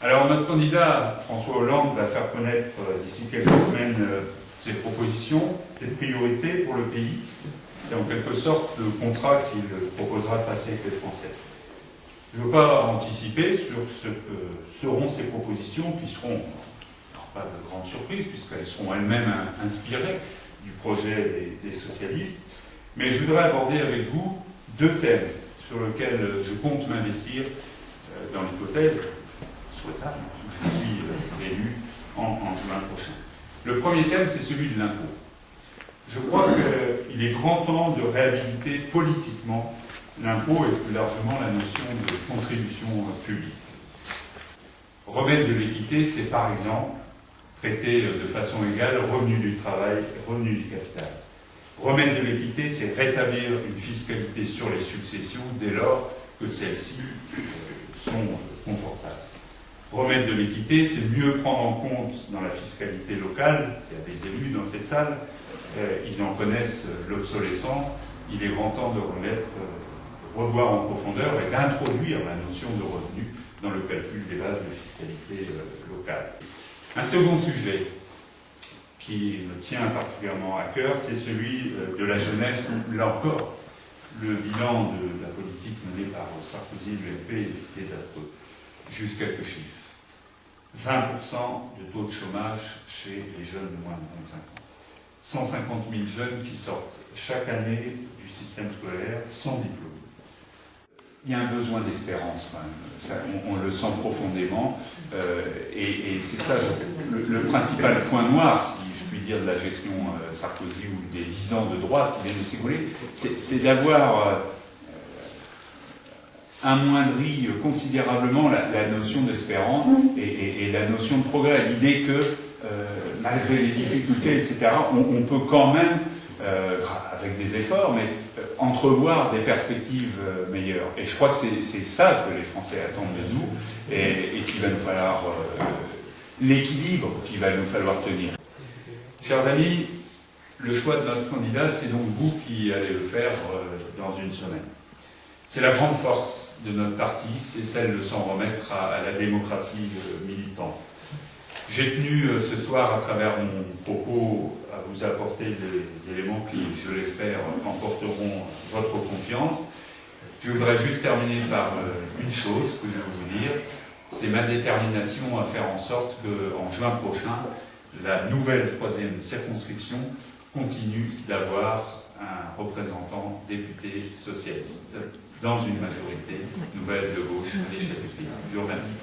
Alors notre candidat François Hollande va faire connaître d'ici quelques semaines ses propositions, ses priorités pour le pays. C'est en quelque sorte le contrat qu'il proposera de passer avec les Français. Je ne veux pas anticiper sur ce que seront ces propositions, qui seront pas de grande surprise, puisqu'elles seront elles-mêmes inspirées du projet des socialistes. Mais je voudrais aborder avec vous deux thèmes sur lesquels je compte m'investir dans l'hypothèse souhaitable où je suis élu en juin prochain. Le premier thème, c'est celui de l'impôt. Je crois qu'il est grand temps de réhabiliter politiquement l'impôt et plus largement la notion de contribution publique. Remettre de l'équité, c'est par exemple traiter de façon égale revenu du travail et revenu du capital. Remettre de l'équité, c'est rétablir une fiscalité sur les successions dès lors que celles-ci sont confortables. Remettre de l'équité, c'est mieux prendre en compte dans la fiscalité locale, il y a des élus dans cette salle, ils en connaissent l'obsolescence, il est grand temps de revoir en profondeur et d'introduire la notion de revenu dans le calcul des bases de fiscalité locale. Un second sujet qui me tient particulièrement à cœur, c'est celui de la jeunesse. Là encore, le bilan de la politique menée par Sarkozy et l'UMP est désastreux. Juste quelques chiffres. 20% de taux de chômage chez les jeunes de moins de 25 ans. 150 000 jeunes qui sortent chaque année du système scolaire sans diplôme. Il y a un besoin d'espérance, quand même. On le sent profondément. Et c'est ça le principal point noir, si je puis dire, de la gestion Sarkozy ou des 10 ans de droite qui viennent de s'écouler, c'est d'avoir amoindri considérablement la notion d'espérance et la notion de progrès. L'idée que, malgré les difficultés, etc., on peut quand même, avec des efforts, mais entrevoir des perspectives meilleures. Et je crois que c'est ça que les Français attendent de nous et qu'il va nous falloir l'équilibre qu'il va nous falloir tenir. Chers amis, le choix de notre candidat, c'est donc vous qui allez le faire dans une semaine. C'est la grande force de notre parti, c'est celle de s'en remettre à la démocratie militante. J'ai tenu ce soir, à travers mon propos, à vous apporter des éléments qui, je l'espère, emporteront votre confiance. Je voudrais juste terminer par une chose que je veux vous dire, c'est ma détermination à faire en sorte qu'en juin prochain, la nouvelle 3e circonscription continue d'avoir un représentant député socialiste dans une majorité nouvelle de gauche à l'échelle du pays. Je vous remercie.